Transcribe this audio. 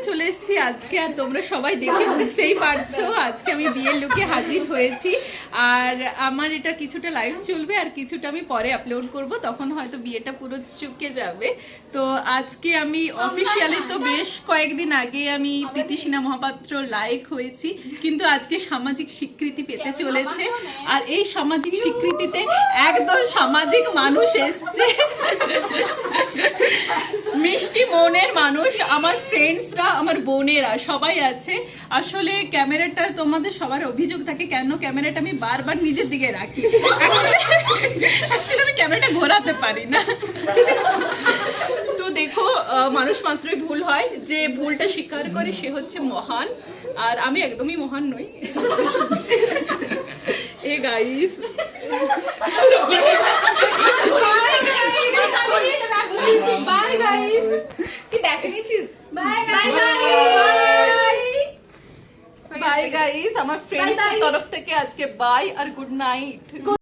চলে এসেছি আজকে, আর তোমরা সবাই দেখে বুঝতেই পারছো আজকে আমি বিয়ের লুকে হাজির হয়েছি। আর আমার এটা কিছুটা লাইভ চলবে আর কিছুটা আমি পরে আপলোড করব, তখন হয়তো বিয়েটা পুরো চুকে যাবে। তো আজকে আমি অফিসিয়ালি তো বেশ কয়েকদিন আগে আমি প্রীতি সিনহা মহাপাত্র লাইক হয়েছি, কিন্তু আজকে সামাজিক স্বীকৃতি পেতে চলেছে। আর এই সামাজিক স্বীকৃতিতে একদম সামাজিক মানুষ এসছে, মিষ্টি মনের মানুষ, আমার ফ্রেন্ডসরা, আমার বোনেরা সবাই আছে। আসলে ক্যামেরাটা তোমাদের সবার অভিযোগ থাকে কেন ক্যামেরাটা আমি বারবার নিজের দিকে রাখি, অ্যাকচুয়ালি আমি ক্যামেরাটা ঘোরাতে পারি না। তো দেখো, মানুষ মাত্রই ভুল হয়, যে ভুলটা স্বীকার করে সে হচ্ছে মহান, আর আমি একদমই মহান নই। এ গাইস, বাই গাইস, কি ব্যাকে নিছিস? বাই গাইস, আমার ফ্রেন্ডসদের তরফ থেকে আজকে বাই আর গুড নাইট।